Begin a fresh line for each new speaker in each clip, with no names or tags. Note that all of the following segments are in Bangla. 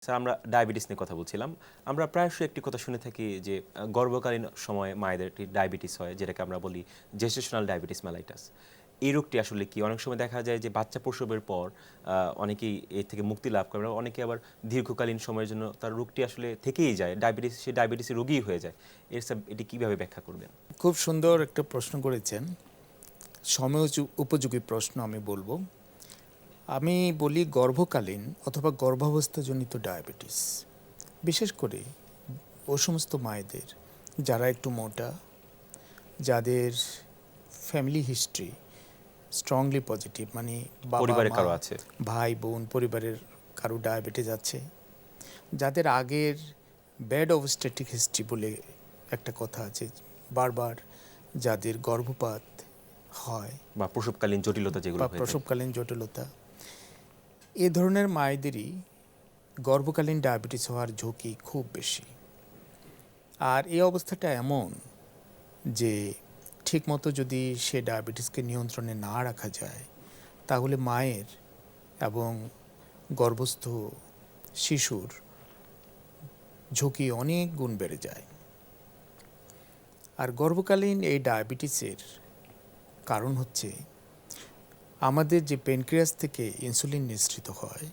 স্যার আমরা ডায়াবেটিস নিয়ে কথা বলছিলাম। আমরা প্রায়শই একটি কথা শুনে থাকি যে গর্ভকালীন সময়ে মায়েদের একটি ডায়াবেটিস হয়, যেটাকে আমরা বলি জেস্টেশনাল ডায়াবেটিস মেলাইটাস। এই রোগটি আসলে কি? অনেক সময় দেখা যায় যে বাচ্চা প্রসবের পর অনেকেই এর থেকে মুক্তি লাভ করে, অনেকে আবার দীর্ঘকালীন সময়ের জন্য তার রোগটি আসলে থেকেই যায়, সে ডায়াবেটিসের রোগীই হয়ে যায়। এটি কিভাবে ব্যাখ্যা করবেন?
খুব সুন্দর একটা প্রশ্ন করেছেন, সময় উপযোগী প্রশ্ন আমি বলবো। আমি বলি গর্ভকালীন অথবা গর্ভাবস্থাজনিত ডায়াবেটিস, বিশেষ করে ও সমস্ত মায়েদের যারা একটু মোটা, যাদের ফ্যামিলি হিস্ট্রি স্ট্রংলি পজিটিভ, মানে বাবা
পরিবারে
মা
কারো আছে?
ভাই বোন পরিবারের কারো ডায়াবেটিস আছে, যাদের আগের ব্যাড অবস্টেটিক হিস্ট্রি বলে একটা কথা আছে, বারবার যাদের গর্ভপাত হয়
বা প্রসবকালীন জটিলতা যেগুলো
বা
হয়ে থাকে।
প্রসবকালীন জটিলতা, এ ধরনের মায়েদেরই গর্ভকালীন ডায়াবেটিস হওয়ার ঝুঁকি খুব বেশি। আর এই অবস্থাটা এমন যে ঠিকমতো যদি সে ডায়াবেটিসকে নিয়ন্ত্রণে না রাখা যায়, তাহলে মায়ের এবং গর্ভস্থ শিশুর ঝুঁকি অনেক গুণ বেড়ে যায়। আর গর্ভকালীন এই ডায়াবেটিসের কারণ হচ্ছে আমাদের যে প্যানক্রিয়াস থেকে ইনসুলিন নিঃসৃত হয়,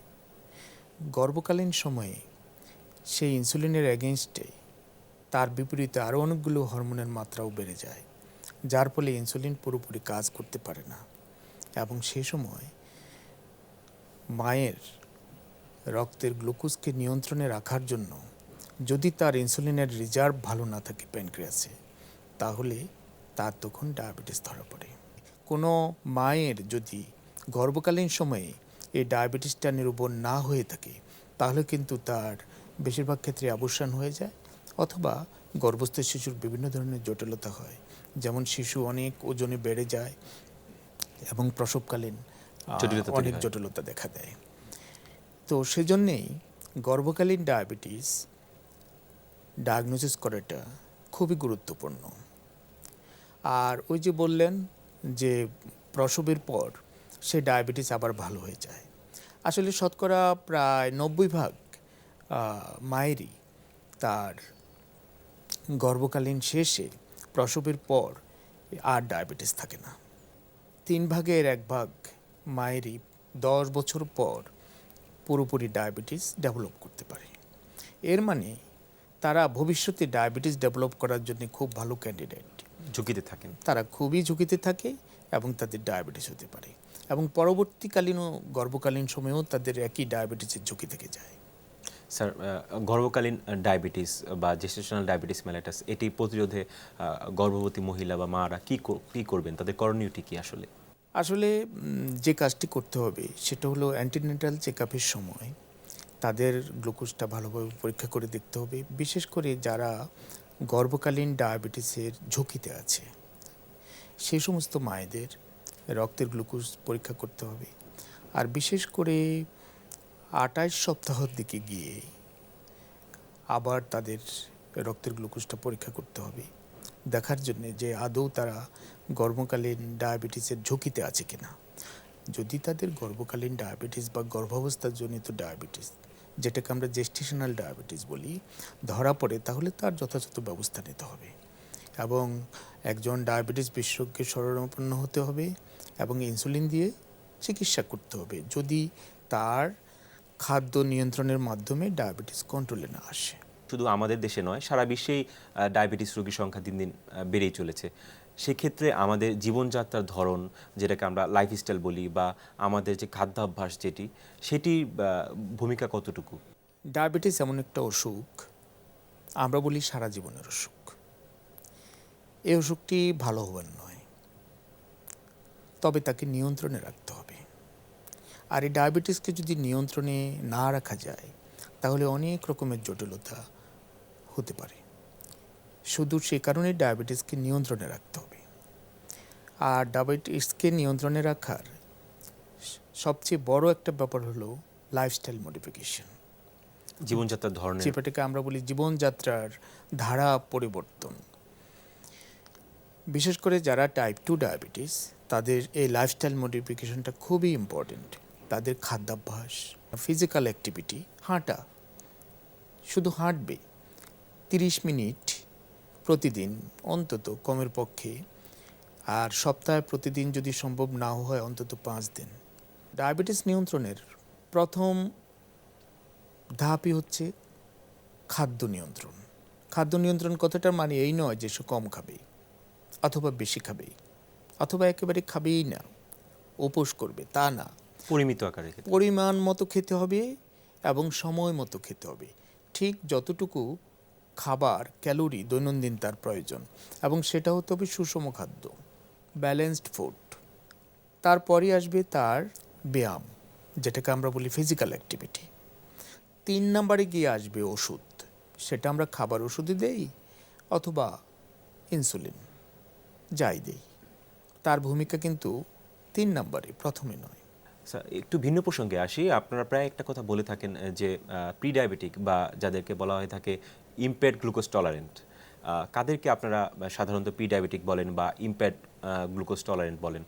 গর্ভকালীন সময়ে সেই ইনসুলিনের এগেনস্টে তার বিপরীতে আরও অনেকগুলো হরমোনের মাত্রাও বেড়ে যায়, যার ফলে ইনসুলিন পুরোপুরি কাজ করতে পারে না। এবং সেই সময় মায়ের রক্তের গ্লুকোজকে নিয়ন্ত্রণে রাখার জন্য যদি তার ইনসুলিনের রিজার্ভ ভালো না থাকে প্যানক্রিয়াসে, তাহলে তার তখন ডায়াবেটিস ধরা পড়ে। কোনো মায়ের যদি গর্ভকালীন সময়ে এই ডায়াবেটিসটা নিরূপণ না হয়ে থাকে, তাহলে কিন্তু তার বেশিরভাগ ক্ষেত্রে অ্যাবর্শন হয়ে যায়, অথবা গর্ভস্থ শিশুর বিভিন্ন ধরনের জটিলতা হয়, যেমন শিশু অনেক ওজনে বেড়ে যায় এবং প্রসবকালীন অনেক জটিলতা দেখা দেয়। তো সেজন্যেই গর্ভকালীন ডায়াবেটিস ডায়াগনোসিস করাটা খুবই গুরুত্বপূর্ণ। আর ওই যে বললেন যে প্রসবের পর সে ডায়াবেটিস আবার ভালো হয়ে যায়, আসলে শতকরা প্রায় 90% মায়েরই তার গর্ভকালীন শেষে প্রসবের পর আর ডায়াবেটিস থাকে না। 1/3 মায়েরই 10 বছর পর পুরোপুরি ডায়াবেটিস ডেভেলপ করতে পারে। এর মানে তারা ভবিষ্যতে ডায়াবেটিস ডেভেলপ করার জন্য খুব ভালো ক্যান্ডিডেট,
ঝুঁকিতে থাকেন।
তারা খুবই ঝুঁকিতে থাকে এবং তাদের ডায়াবেটিস হতে পারে, এবং পরবর্তীকালীনও গর্ভকালীন সময়েও তাদের একই ডায়াবেটিসের ঝুঁকি থেকে যায়।
স্যার, গর্ভকালীন ডায়াবেটিস বা জেস্টেশনাল ডায়াবেটিস মেলাইটাস এটি প্রতিরোধে গর্ভবতী মহিলা বা মারা কি করবেন? তাদের করণীয়টি কি আসলে?
আসলে যে কাজটি করতে হবে সেটা হলো অ্যান্টিনেটাল চেক আপের সময় তাদের গ্লুকোজটা ভালোভাবে পরীক্ষা করে দেখতে হবে, বিশেষ করে যারা গর্ভকালীন ডায়াবেটিসের ঝুঁকিতে আছে সেই সমস্ত মায়েদের রক্তের গ্লুকোজ পরীক্ষা করতে হবে। আর বিশেষ করে 28 সপ্তাহের দিকে গিয়ে আবার তাদের রক্তের গ্লুকোজটা পরীক্ষা করতে হবে, দেখার জন্যে যে আদৌ তারা গর্ভকালীন ডায়াবেটিসের ঝুঁকিতে আছে কিনা। যদি তাদের গর্ভকালীন ডায়াবেটিস বা গর্ভাবস্থাজনিত ডায়াবেটিস, যেটাকে আমরা জেস্টেশনাল ডায়াবেটিস বলি, ধরা পড়ে, তাহলে তার যথাযথ ব্যবস্থা নিতে হবে এবং একজন ডায়াবেটিস বিশেষজ্ঞের শরণাপন্ন হতে হবে এবং ইনসুলিন দিয়ে চিকিৎসা করতে হবে, যদি তার খাদ্য নিয়ন্ত্রণের মাধ্যমে ডায়াবেটিস কন্ট্রোলে না আসে।
শুধু আমাদের দেশে নয়, সারা বিশ্বেই ডায়াবেটিস রোগীর সংখ্যা দিন দিন বেড়েই চলেছে। সেক্ষেত্রে আমাদের জীবনযাত্রার ধরন, যেটাকে আমরা লাইফস্টাইল বলি, বা আমাদের যে খাদ্যাভ্যাস সেটির ভূমিকা কতটুকু?
ডায়াবেটিস এমন একটা অসুখ, আমরা বলি সারা জীবনের অসুখ। এই অসুখটি ভালো হবার নয়, তবে তাকে নিয়ন্ত্রণে রাখতে হবে। আর এই ডায়াবেটিসকে যদি নিয়ন্ত্রণে না রাখা যায়, তাহলে অনেক রকমের জটিলতা হতে পারে। শুধু সে কারণে ডায়াবেটিসকে নিয়ন্ত্রণে রাখতে হবে। আর ডায়াবেটিসকে নিয়ন্ত্রণে রাখার সবচেয়ে বড় একটা ব্যাপার হলো লাইফস্টাইল মডিফিকেশন,
জীবনযাত্রার ধরনের,
যেটাকে আমরা বলি জীবনযাত্রার ধারা পরিবর্তন। বিশেষ করে যারা টাইপ 2 ডায়াবেটিস, তাদের এই লাইফস্টাইল মডিফিকেশনটা খুবই ইম্পর্টেন্ট। তাদের খাদ্যাভ্যাস, ফিজিক্যাল অ্যাক্টিভিটি, হাঁটা, শুধু হাঁটবে 30 মিনিট প্রতিদিন অন্তত কমের পক্ষে, আর সপ্তাহে প্রতিদিন যদি সম্ভব না হয় অন্তত 5 দিন। ডায়াবেটিস নিয়ন্ত্রণের প্রথম ধাপই হচ্ছে খাদ্য নিয়ন্ত্রণ। খাদ্য নিয়ন্ত্রণ কথাটার মানে এই নয় যে সে কম খাবে অথবা বেশি খাবে অথবা একেবারে খাবেই না, উপোস করবে, তা না।
পরিমিত আকারে খেতে।
পরিমাণ মতো খেতে হবে এবং সময় মতো খেতে হবে। ঠিক যতটুকু খাবার ক্যালোরি দৈনন্দিন তার প্রয়োজন, এবং সেটা হতে হবে সুষম খাদ্য, ব্যালেন্সড ফুড। তারপরই আসবে তার ব্যায়াম, যেটাকে আমরা বলি ফিজিক্যাল অ্যাক্টিভিটি। 3 নম্বরে গিয়ে আসবে ওষুধ, সেটা আমরা খাবার ওষুধই দেই অথবা ইনসুলিন, যাই দেই। তার ভূমিকা কিন্তু 3 নম্বরে, প্রথমে নয়।
স্যার, একটু ভিন্ন প্রসঙ্গে আসি। আপনারা প্রায় একটা কথা বলে থাকেন যে প্রি ডায়াবেটিক বা যাদেরকে বলা হয়ে থাকে ইমপেয়ার্ড গ্লুকোজ টলারেন্ট, কাদেরকে আপনারা সাধারণত প্রি ডায়াবেটিক বলেন বা ইমপেয়ার্ড গ্লুকোজ টলারেন্ট বলেন?